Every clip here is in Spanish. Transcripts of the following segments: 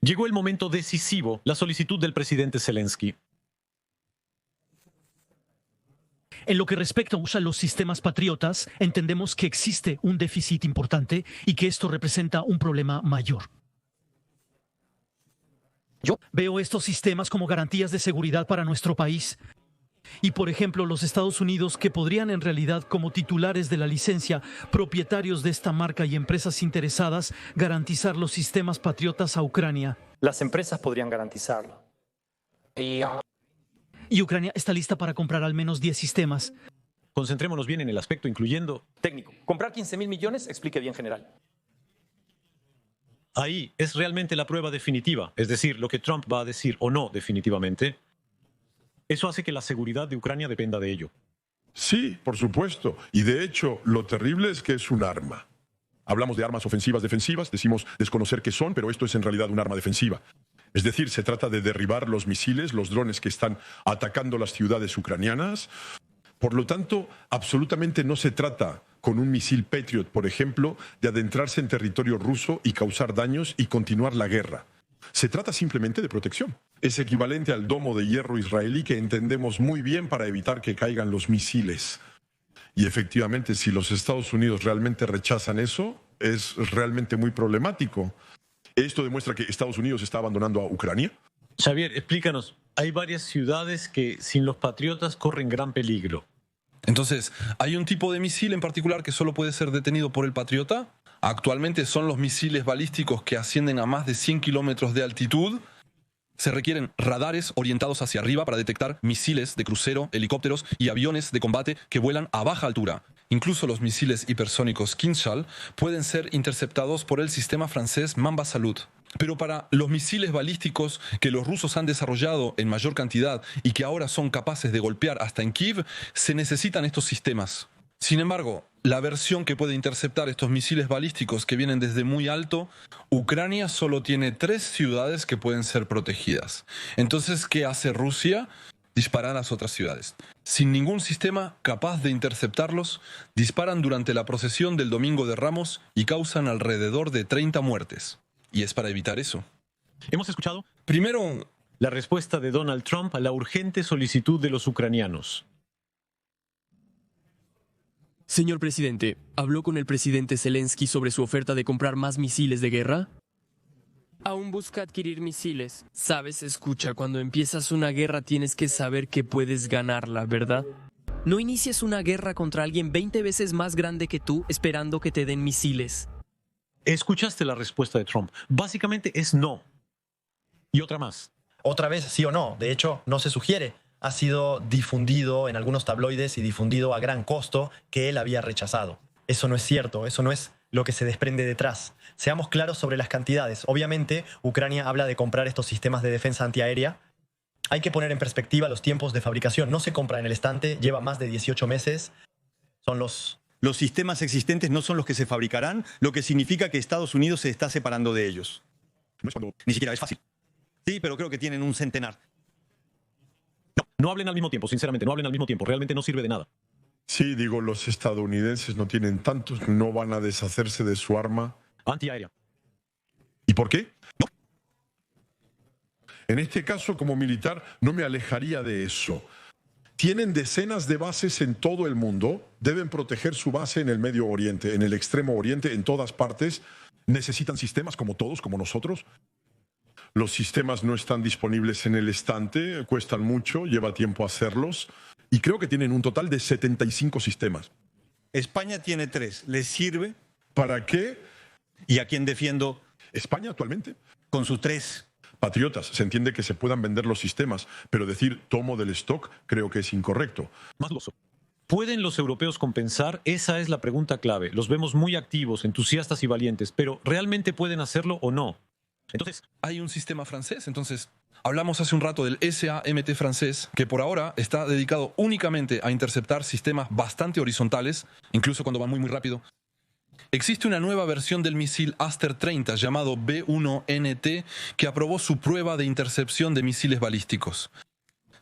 Llegó el momento decisivo, la solicitud del presidente Zelensky. En lo que respecta a los sistemas patriotas, entendemos que existe un déficit importante y que esto representa un problema mayor. Yo veo estos sistemas como garantías de seguridad para nuestro país. Y, por ejemplo, los Estados Unidos, que podrían en realidad, como titulares de la licencia, propietarios de esta marca y empresas interesadas, garantizar los sistemas patriotas a Ucrania. Las empresas podrían garantizarlo. Y Ucrania está lista para comprar al menos 10 sistemas. Concentrémonos bien en el aspecto incluyendo... Técnico. Comprar 15.000 millones explique bien general. Ahí es realmente la prueba definitiva, es decir, lo que Trump va a decir o no definitivamente. Eso hace que la seguridad de Ucrania dependa de ello. Sí, por supuesto. Y de hecho, lo terrible es que es un arma. Hablamos de armas ofensivas defensivas, decimos desconocer qué son, pero esto es en realidad un arma defensiva. Es decir, se trata de derribar los misiles, los drones que están atacando las ciudades ucranianas. Por lo tanto, absolutamente no se trata, con un misil Patriot, por ejemplo, de adentrarse en territorio ruso y causar daños y continuar la guerra. Se trata simplemente de protección. Es equivalente al domo de hierro israelí que entendemos muy bien para evitar que caigan los misiles. Y efectivamente, si los Estados Unidos realmente rechazan eso, es realmente muy problemático. ¿Esto demuestra que Estados Unidos está abandonando a Ucrania? Xavier, explícanos. Hay varias ciudades que sin los patriotas corren gran peligro. Entonces, ¿hay un tipo de misil en particular que solo puede ser detenido por el Patriota? Actualmente son los misiles balísticos que ascienden a más de 100 kilómetros de altitud. Se requieren radares orientados hacia arriba para detectar misiles de crucero, helicópteros y aviones de combate que vuelan a baja altura. Incluso los misiles hipersónicos Kinzhal pueden ser interceptados por el sistema francés Mamba Salud. Pero para los misiles balísticos que los rusos han desarrollado en mayor cantidad y que ahora son capaces de golpear hasta en Kiev, se necesitan estos sistemas. Sin embargo, la versión que puede interceptar estos misiles balísticos que vienen desde muy alto, Ucrania solo tiene 3 ciudades que pueden ser protegidas. Entonces, ¿qué hace Rusia? Disparar a las otras ciudades. Sin ningún sistema capaz de interceptarlos, disparan durante la procesión del Domingo de Ramos y causan alrededor de 30 muertes. Y es para evitar eso. ¿Hemos escuchado? Primero, La respuesta de Donald Trump a la urgente solicitud de los ucranianos. Señor presidente, ¿habló con el presidente Zelensky sobre su oferta de comprar más misiles de guerra? Aún busca adquirir misiles. Sabes, escucha, cuando empiezas una guerra tienes que saber que puedes ganarla, ¿verdad? No inicies una guerra contra alguien 20 veces más grande que tú esperando que te den misiles. Escuchaste la respuesta de Trump. Básicamente es no. Y otra más. Otra vez, sí o no. De hecho, no se sugiere. Ha sido difundido en algunos tabloides y difundido a gran costo que él había rechazado. Eso no es cierto, eso no es lo que se desprende detrás. Seamos claros sobre las cantidades. Obviamente, Ucrania habla de comprar estos sistemas de defensa antiaérea. Hay que poner en perspectiva los tiempos de fabricación. No se compra en el estante, lleva más de 18 meses. Son los... Los sistemas existentes no son los que se fabricarán, lo que significa que Estados Unidos se está separando de ellos. Ni siquiera es fácil. Sí, pero creo que tienen un centenar. No hablen al mismo tiempo, sinceramente, no hablen al mismo tiempo. Realmente no sirve de nada. Sí, digo, los estadounidenses no tienen tantos, no van a deshacerse de su arma. Antiaérea. ¿Y por qué? No. En este caso, como militar, no me alejaría de eso. Tienen decenas de bases en todo el mundo, deben proteger su base en el Medio Oriente, en el Extremo Oriente, en todas partes. Necesitan sistemas como todos, como nosotros. Los sistemas no están disponibles en el estante, cuestan mucho, lleva tiempo hacerlos. Y creo que tienen un total de 75 sistemas. España tiene 3. ¿Les sirve? ¿Para qué? ¿Y a quién defiendo? España actualmente. Con sus 3. Patriotas, se entiende que se puedan vender los sistemas, pero decir tomo del stock creo que es incorrecto. Más loso. ¿Pueden los europeos compensar? Esa es la pregunta clave. Los vemos muy activos, entusiastas y valientes, pero ¿realmente pueden hacerlo o no? Entonces, hay un sistema francés, entonces hablamos hace un rato del SAMT francés, que por ahora está dedicado únicamente a interceptar sistemas bastante horizontales, incluso cuando van muy rápido. Existe una nueva versión del misil Aster 30 llamado B1NT que aprobó su prueba de intercepción de misiles balísticos.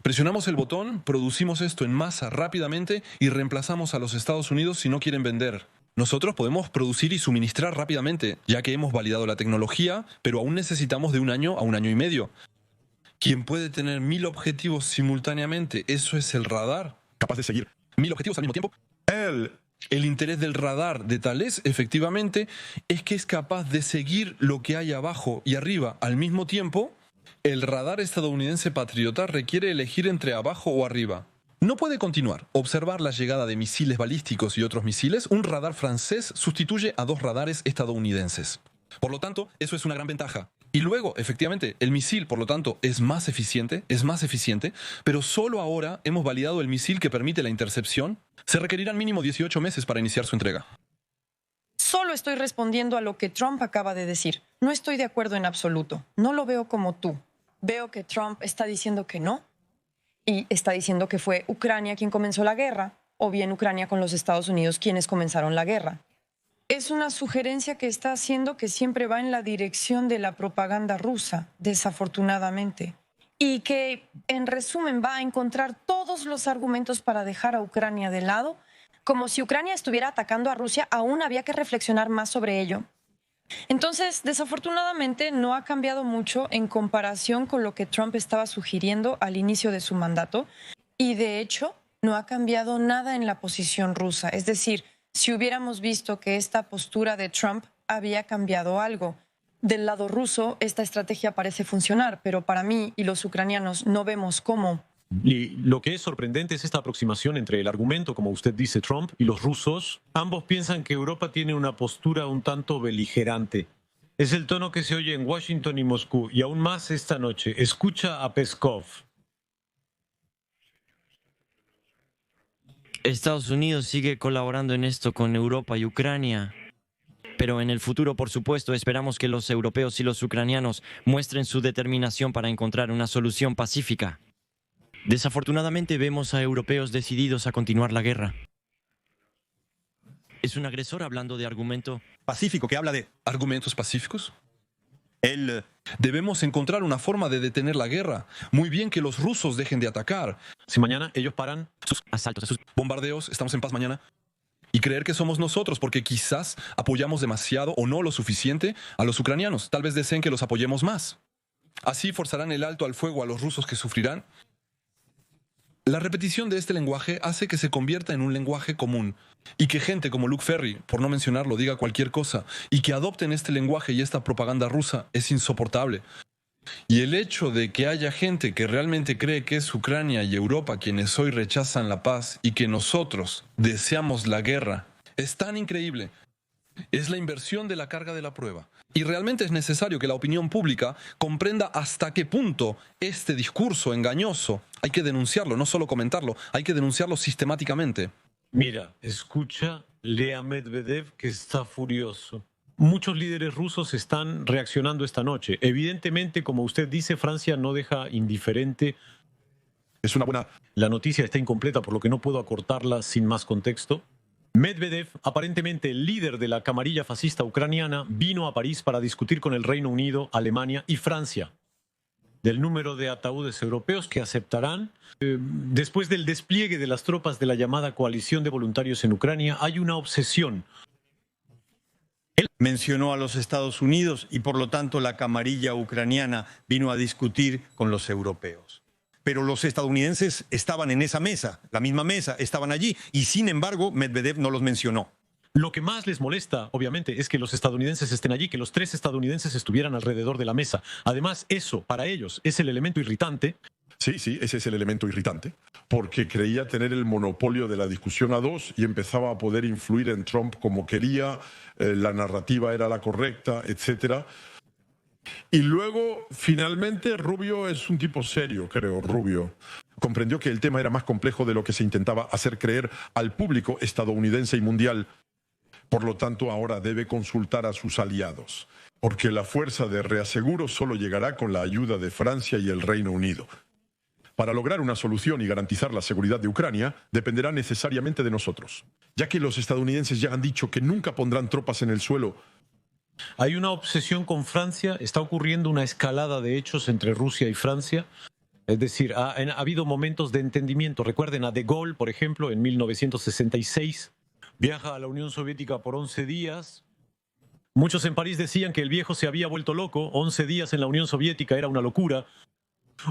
Presionamos el botón, producimos esto en masa rápidamente y reemplazamos a los Estados Unidos si no quieren vender. Nosotros podemos producir y suministrar rápidamente, ya que hemos validado la tecnología, pero aún necesitamos de 1 año a 1 año y medio. ¿Quién puede tener 1000 objetivos simultáneamente? Eso es el radar. Capaz de seguir 1000 objetivos al mismo tiempo. El interés del radar de Thales, efectivamente, es que es capaz de seguir lo que hay abajo y arriba al mismo tiempo. El radar estadounidense Patriota requiere elegir entre abajo o arriba. No puede continuar. Observar la llegada de misiles balísticos y otros misiles, un radar francés sustituye a 2 radares estadounidenses. Por lo tanto, eso es una gran ventaja. Y luego, efectivamente, el misil, por lo tanto, es más eficiente, pero solo ahora hemos validado el misil que permite la intercepción. Se requerirán mínimo 18 meses para iniciar su entrega. Solo estoy respondiendo a lo que Trump acaba de decir. No estoy de acuerdo en absoluto. No lo veo como tú. Veo que Trump está diciendo que no. Y está diciendo que fue Ucrania quien comenzó la guerra, o bien Ucrania con los Estados Unidos quienes comenzaron la guerra. Es una sugerencia que está haciendo que siempre va en la dirección de la propaganda rusa, desafortunadamente. Y que, en resumen, va a encontrar todos los argumentos para dejar a Ucrania de lado. Como si Ucrania estuviera atacando a Rusia, aún había que reflexionar más sobre ello. Entonces, desafortunadamente, no ha cambiado mucho en comparación con lo que Trump estaba sugiriendo al inicio de su mandato. Y, de hecho, no ha cambiado nada en la posición rusa. Es decir, si hubiéramos visto que esta postura de Trump había cambiado algo. Del lado ruso, esta estrategia parece funcionar, pero para mí y los ucranianos no vemos cómo. Y lo que es sorprendente es esta aproximación entre el argumento, como usted dice, Trump y los rusos. Ambos piensan que Europa tiene una postura un tanto beligerante. Es el tono que se oye en Washington y Moscú, y aún más esta noche. Escucha a Peskov. Estados Unidos sigue colaborando en esto con Europa y Ucrania. Pero en el futuro, por supuesto, esperamos que los europeos y los ucranianos muestren su determinación para encontrar una solución pacífica. Desafortunadamente vemos a europeos decididos a continuar la guerra. Es un agresor hablando de argumento pacífico, que habla de ¿argumentos pacíficos? Debemos encontrar una forma de detener la guerra. Muy bien que los rusos dejen de atacar. Si mañana ellos paran sus asaltos, sus bombardeos, estamos en paz mañana. Y creer que somos nosotros porque quizás apoyamos demasiado o no lo suficiente a los ucranianos. Tal vez deseen que los apoyemos más. Así forzarán el alto al fuego a los rusos que sufrirán. La repetición de este lenguaje hace que se convierta en un lenguaje común y que gente como Luke Ferry, por no mencionarlo, diga cualquier cosa y que adopten este lenguaje y esta propaganda rusa es insoportable. Y el hecho de que haya gente que realmente cree que es Ucrania y Europa quienes hoy rechazan la paz y que nosotros deseamos la guerra es tan increíble. Es la inversión de la carga de la prueba. Y realmente es necesario que la opinión pública comprenda hasta qué punto este discurso engañoso hay que denunciarlo, no solo comentarlo, hay que denunciarlo sistemáticamente. Mira, escucha, lea a Medvedev que está furioso. Muchos líderes rusos están reaccionando esta noche. Evidentemente, como usted dice, Francia no deja indiferente. Es una buena... La noticia está incompleta, por lo que no puedo acortarla sin más contexto. Medvedev, aparentemente el líder de la camarilla fascista ucraniana, vino a París para discutir con el Reino Unido, Alemania y Francia del número de ataúdes europeos que aceptarán. Después del despliegue de las tropas de la llamada coalición de voluntarios en Ucrania, hay una obsesión. Él mencionó a los Estados Unidos y por lo tanto la camarilla ucraniana vino a discutir con los europeos. Pero los estadounidenses estaban en esa mesa, la misma mesa, estaban allí y sin embargo Medvedev no los mencionó. Lo que más les molesta, obviamente, es que los estadounidenses estén allí, que los 3 estadounidenses estuvieran alrededor de la mesa. Además, eso, para ellos, es el elemento irritante. Sí, ese es el elemento irritante, porque creía tener el monopolio de la discusión a 2 y empezaba a poder influir en Trump como quería, la narrativa era la correcta, etc. Y luego, finalmente, Rubio es un tipo serio, creo, Rubio. Comprendió que el tema era más complejo de lo que se intentaba hacer creer al público estadounidense y mundial. Por lo tanto, ahora debe consultar a sus aliados, porque la fuerza de reaseguro solo llegará con la ayuda de Francia y el Reino Unido. Para lograr una solución y garantizar la seguridad de Ucrania, dependerá necesariamente de nosotros, ya que los estadounidenses ya han dicho que nunca pondrán tropas en el suelo. Hay una obsesión con Francia, está ocurriendo una escalada de hechos entre Rusia y Francia. Es decir, ha habido momentos de entendimiento. Recuerden a De Gaulle, por ejemplo, en 1966. viaja a la Unión Soviética por 11 días. Muchos en París decían que el viejo se había vuelto loco. 11 días en la Unión Soviética era una locura.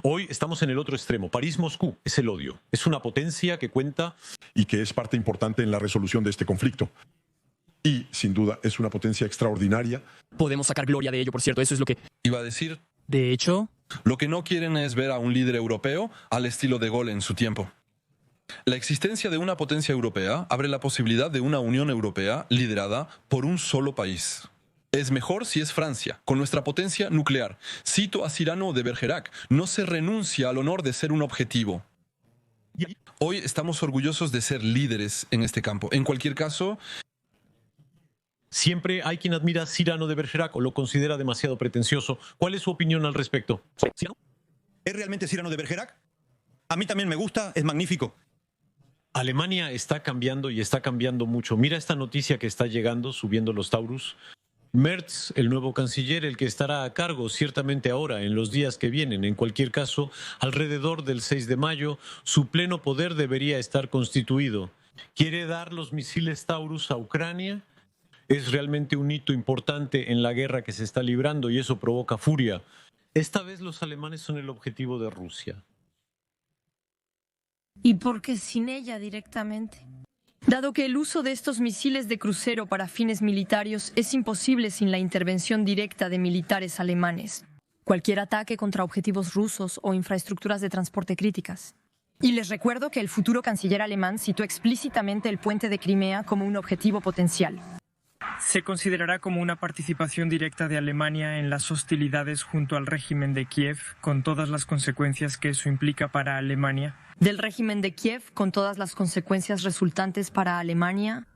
Hoy estamos en el otro extremo. París-Moscú es el odio. Es una potencia que cuenta y que es parte importante en la resolución de este conflicto. Y, sin duda, es una potencia extraordinaria. Podemos sacar gloria de ello, por cierto, eso es lo que... Iba a decir, De hecho, lo que no quieren es ver a un líder europeo al estilo de Gaulle en su tiempo. La existencia de una potencia europea abre la posibilidad de una Unión Europea liderada por un solo país. Es mejor si es Francia, con nuestra potencia nuclear. Cito a Cyrano de Bergerac, no se renuncia al honor de ser un objetivo. Hoy estamos orgullosos de ser líderes en este campo. En cualquier caso, siempre hay quien admira a Cyrano de Bergerac o lo considera demasiado pretencioso. ¿Cuál es su opinión al respecto? ¿Es realmente Cyrano de Bergerac? A mí también me gusta, es magnífico. Alemania está cambiando y está cambiando mucho. Mira esta noticia que está llegando, subiendo los Taurus. Merz, el nuevo canciller, el que estará a cargo ciertamente ahora, en los días que vienen. En cualquier caso, alrededor del 6 de mayo, su pleno poder debería estar constituido. ¿Quiere dar los misiles Taurus a Ucrania? Es realmente un hito importante en la guerra que se está librando y eso provoca furia. Esta vez los alemanes son el objetivo de Rusia. ¿Y por qué sin ella directamente? Dado que el uso de estos misiles de crucero para fines militares es imposible sin la intervención directa de militares alemanes. Cualquier ataque contra objetivos rusos o infraestructuras de transporte críticas. Y les recuerdo que el futuro canciller alemán citó explícitamente el puente de Crimea como un objetivo potencial. Se considerará como una participación directa de Alemania en las hostilidades junto al régimen de Kiev, con todas las consecuencias que eso implica para Alemania. Del régimen de Kiev, con todas las consecuencias resultantes para Alemania.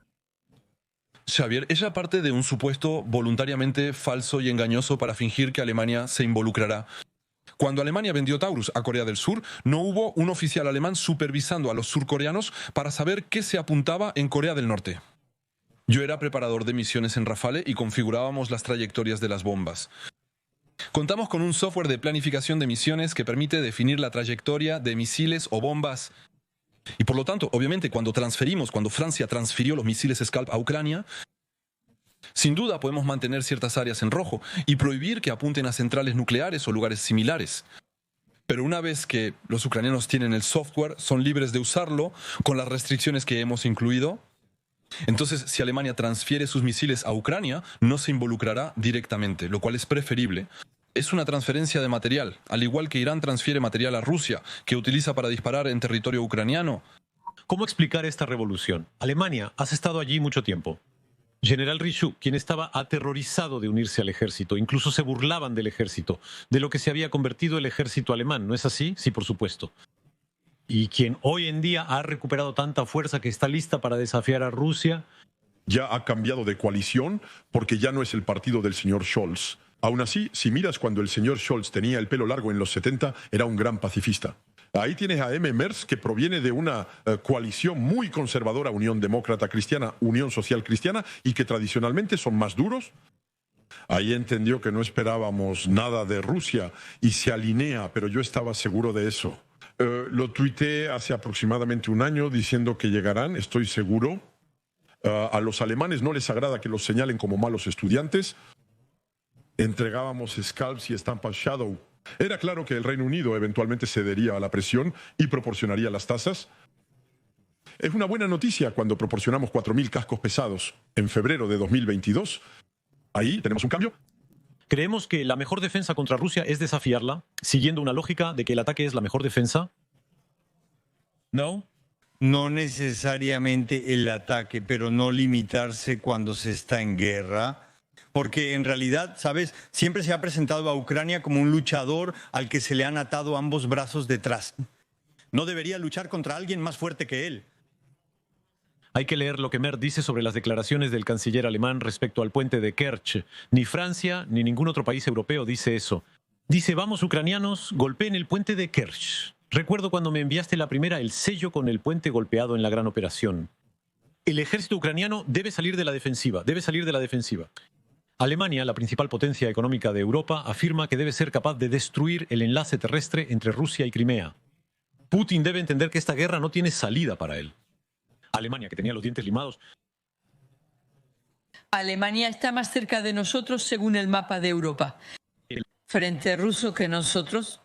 Xavier, ella parte de un supuesto voluntariamente falso y engañoso para fingir que Alemania se involucrará. Cuando Alemania vendió Taurus a Corea del Sur, no hubo un oficial alemán supervisando a los surcoreanos para saber qué se apuntaba en Corea del Norte. Yo era preparador de misiones en Rafale y configurábamos las trayectorias de las bombas. Contamos con un software de planificación de misiones que permite definir la trayectoria de misiles o bombas. Y por lo tanto, obviamente, cuando Francia transfirió los misiles Scalp a Ucrania, sin duda podemos mantener ciertas áreas en rojo y prohibir que apunten a centrales nucleares o lugares similares. Pero una vez que los ucranianos tienen el software, son libres de usarlo con las restricciones que hemos incluido. Entonces, si Alemania transfiere sus misiles a Ucrania, no se involucrará directamente, lo cual es preferible. Es una transferencia de material, al igual que Irán transfiere material a Rusia, que utiliza para disparar en territorio ucraniano. ¿Cómo explicar esta revolución? Alemania, has estado allí mucho tiempo. General Richoux, quien estaba aterrorizado de unirse al ejército, incluso se burlaban del ejército, de lo que se había convertido el ejército alemán, ¿no es así? Sí, por supuesto. Y quien hoy en día ha recuperado tanta fuerza que está lista para desafiar a Rusia. Ya ha cambiado de coalición porque ya no es el partido del señor Scholz. Aún así, si miras cuando el señor Scholz tenía el pelo largo en los 70, era un gran pacifista. Ahí tienes a M. Merz, que proviene de una coalición muy conservadora, Unión Demócrata Cristiana, Unión Social Cristiana, y que tradicionalmente son más duros. Ahí entendió que no esperábamos nada de Rusia y se alinea, pero yo estaba seguro de eso. Lo tuiteé hace aproximadamente un año diciendo que llegarán, estoy seguro. A los alemanes no les agrada que los señalen como malos estudiantes. Entregábamos scalps y estampas Shadow. Era claro que el Reino Unido eventualmente cedería a la presión y proporcionaría las tasas. Es una buena noticia cuando proporcionamos 4.000 cascos pesados en febrero de 2022. Ahí tenemos un cambio. ¿Creemos que la mejor defensa contra Rusia es desafiarla, siguiendo una lógica de que el ataque es la mejor defensa? No. No necesariamente el ataque, pero no limitarse cuando se está en guerra. Porque en realidad, ¿sabes? Siempre se ha presentado a Ucrania como un luchador al que se le han atado ambos brazos detrás. No debería luchar contra alguien más fuerte que él. Hay que leer lo que Merz dice sobre las declaraciones del canciller alemán respecto al puente de Kerch. Ni Francia ni ningún otro país europeo dice eso. Dice, vamos ucranianos, golpeen el puente de Kerch. Recuerdo cuando me enviaste la primera el sello con el puente golpeado en la gran operación. El ejército ucraniano debe salir de la defensiva, Alemania, la principal potencia económica de Europa, afirma que debe ser capaz de destruir el enlace terrestre entre Rusia y Crimea. Putin debe entender que esta guerra no tiene salida para él. Alemania, que tenía los dientes limados, Alemania está más cerca de nosotros según el mapa de Europa, frente ruso que nosotros.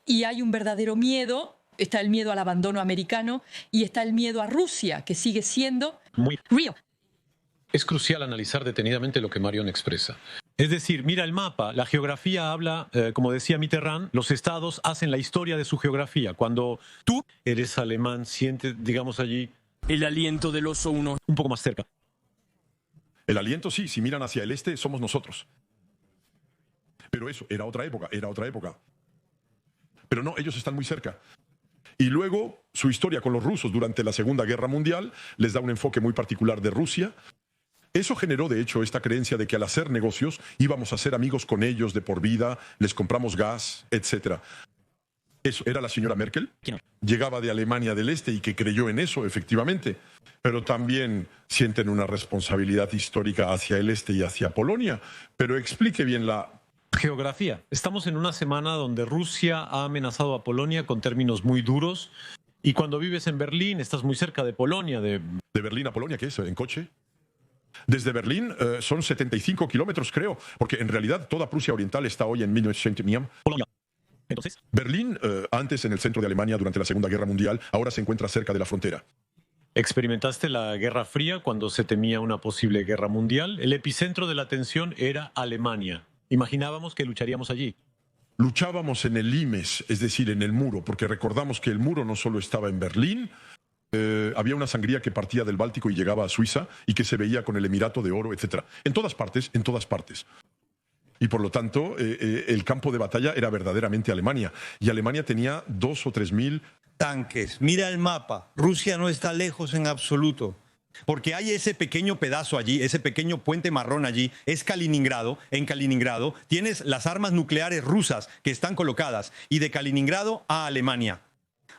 Y hay un verdadero miedo, está el miedo al abandono americano y está el miedo a Rusia, que sigue siendo real. Es crucial analizar detenidamente lo que Marion expresa. Es decir, mira el mapa, la geografía habla, como decía Mitterrand, los estados hacen la historia de su geografía. Cuando tú eres alemán, sientes, digamos allí, El aliento del oso 1. un poco más cerca. El aliento sí, si miran hacia el este, somos nosotros. Pero eso, era otra época. Pero no, ellos están muy cerca. Y luego, su historia con los rusos durante la Segunda Guerra Mundial les da un enfoque muy particular de Rusia. Eso generó, de hecho, esta creencia de que al hacer negocios íbamos a ser amigos con ellos de por vida, les compramos gas, etc. Eso era la señora Merkel. Llegaba de Alemania del Este y que creyó en eso, efectivamente. Pero también sienten una responsabilidad histórica hacia el Este y hacia Polonia. Pero explique bien la geografía. Estamos en una semana donde Rusia ha amenazado a Polonia con términos muy duros. Y cuando vives en Berlín, estás muy cerca de Polonia. ¿De Berlín a Polonia qué es? ¿En coche? Desde Berlín son 75 kilómetros, creo, porque en realidad toda Prusia Oriental está hoy en 1900. Polonia. Entonces, Berlín, antes en el centro de Alemania durante la Segunda Guerra Mundial, ahora se encuentra cerca de la frontera. experimentaste la Guerra Fría cuando se temía una posible guerra mundial. El epicentro de la tensión era Alemania. Imaginábamos que lucharíamos allí. Luchábamos en el Limes, es decir, en el muro, porque recordamos que el muro no solo estaba en Berlín, había una sangría que partía del Báltico y llegaba a Suiza y que se veía con el Emirato de Oro, etc. En todas partes, en todas partes. Y por lo tanto, el campo de batalla era verdaderamente Alemania. Y Alemania tenía 2.000 o 3.000 tanques. Mira el mapa. Rusia no está lejos en absoluto. Porque hay ese pequeño pedazo allí, ese pequeño puente marrón allí, es Kaliningrado. En Kaliningrado tienes las armas nucleares rusas que están colocadas y de Kaliningrado a Alemania.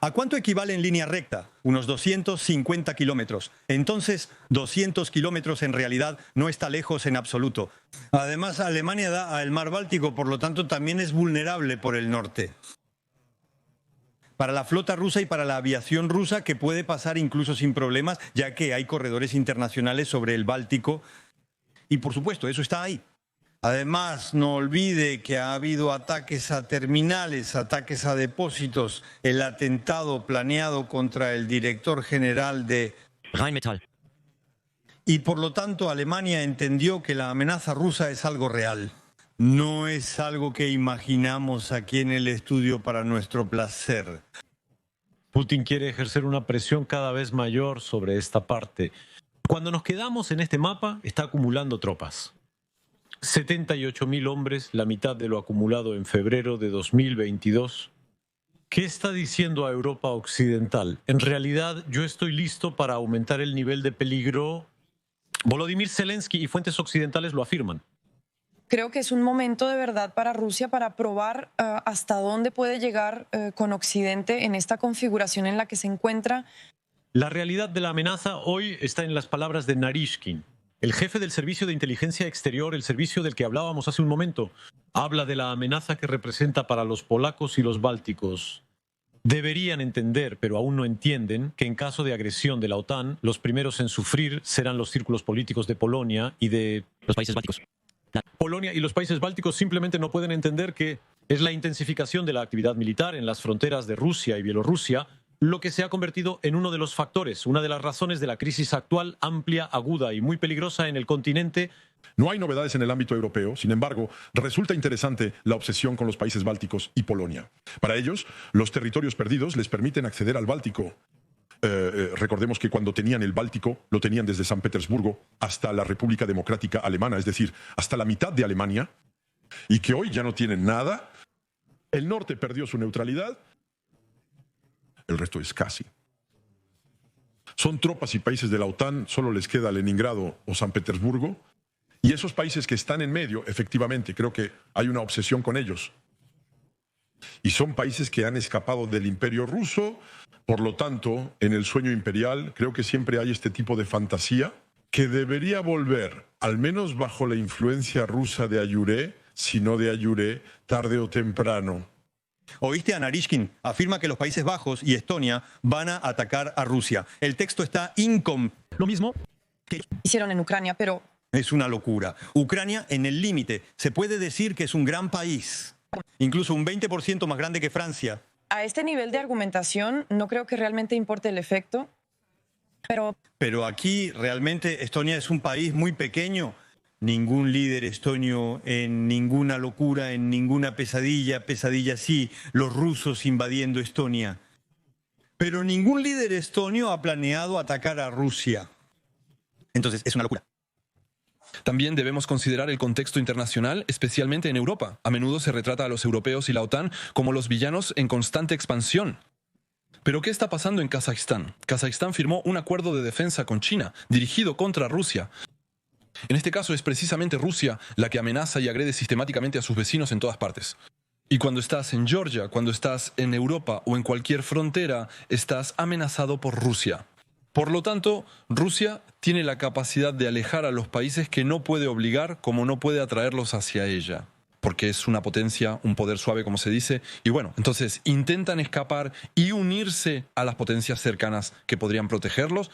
¿A cuánto equivale en línea recta? Unos 250 kilómetros. Entonces, 200 kilómetros en realidad no está lejos en absoluto. Además, Alemania da al mar Báltico, por lo tanto también es vulnerable por el norte. Para la flota rusa y para la aviación rusa, que puede pasar incluso sin problemas, ya que hay corredores internacionales sobre el Báltico. Y por supuesto, eso está ahí. Además, no olvide que ha habido ataques a terminales, ataques a depósitos, el atentado planeado contra el director general de Rheinmetall. Y por lo tanto, Alemania entendió que la amenaza rusa es algo real. No es algo que imaginamos aquí en el estudio para nuestro placer. Putin quiere ejercer una presión cada vez mayor sobre esta parte. Cuando nos quedamos en este mapa, está acumulando tropas. 78.000 hombres, la mitad de lo acumulado en febrero de 2022. ¿Qué está diciendo a Europa Occidental? En realidad, yo estoy listo para aumentar el nivel de peligro. Volodymyr Zelensky y fuentes occidentales lo afirman. Creo que es un momento de verdad para Rusia para probar hasta dónde puede llegar con Occidente en esta configuración en la que se encuentra. La realidad de la amenaza hoy está en las palabras de Narishkin, el jefe del Servicio de Inteligencia Exterior, el servicio del que hablábamos hace un momento. Habla de la amenaza que representa para los polacos y los bálticos. Deberían entender, pero aún no entienden, que en caso de agresión de la OTAN, los primeros en sufrir serán los círculos políticos de Polonia y de los países bálticos. Polonia y los países bálticos simplemente no pueden entender que es la intensificación de la actividad militar en las fronteras de Rusia y Bielorrusia lo que se ha convertido en uno de los factores, una de las razones de la crisis actual, amplia, aguda y muy peligrosa en el continente. No hay novedades en el ámbito europeo, sin embargo, resulta interesante la obsesión con los países bálticos y Polonia. Para ellos, los territorios perdidos les permiten acceder al Báltico. Recordemos que cuando tenían el Báltico, lo tenían desde San Petersburgo hasta la República Democrática Alemana, es decir, hasta la mitad de Alemania, y que hoy ya no tienen nada. El norte perdió su neutralidad, el resto es casi. Son tropas y países de la OTAN, solo les queda Leningrado o San Petersburgo, y esos países que están en medio, efectivamente, creo que hay una obsesión con ellos. Y son países que han escapado del imperio ruso. Por lo tanto, en el sueño imperial creo que siempre hay este tipo de fantasía que debería volver, al menos bajo la influencia rusa de Ayuré, si no de Ayuré, tarde o temprano. ¿Oíste a Narishkin? Afirma que los Países Bajos y Estonia van a atacar a Rusia. El texto está Lo mismo que hicieron en Ucrania, pero Es una locura. Ucrania en el límite. Se puede decir que es un gran país, incluso un 20% más grande que Francia. A este nivel de argumentación no creo que realmente importe el efecto, Pero aquí realmente Estonia es un país muy pequeño. Ningún líder estonio en ninguna locura, en ninguna pesadilla sí, los rusos invadiendo Estonia. Pero ningún líder estonio ha planeado atacar a Rusia. Entonces, es una locura. También debemos considerar el contexto internacional, especialmente en Europa. A menudo se retrata a los europeos y la OTAN como los villanos en constante expansión. Pero ¿qué está pasando en Kazajistán? Kazajistán firmó un acuerdo de defensa con China, dirigido contra Rusia. En este caso es precisamente Rusia la que amenaza y agrede sistemáticamente a sus vecinos en todas partes. Y cuando estás en Georgia, cuando estás en Europa o en cualquier frontera, estás amenazado por Rusia. Por lo tanto, Rusia tiene la capacidad de alejar a los países que no puede obligar, como no puede atraerlos hacia ella. Porque es una potencia, un poder suave, como se dice. Y bueno, entonces intentan escapar y unirse a las potencias cercanas que podrían protegerlos.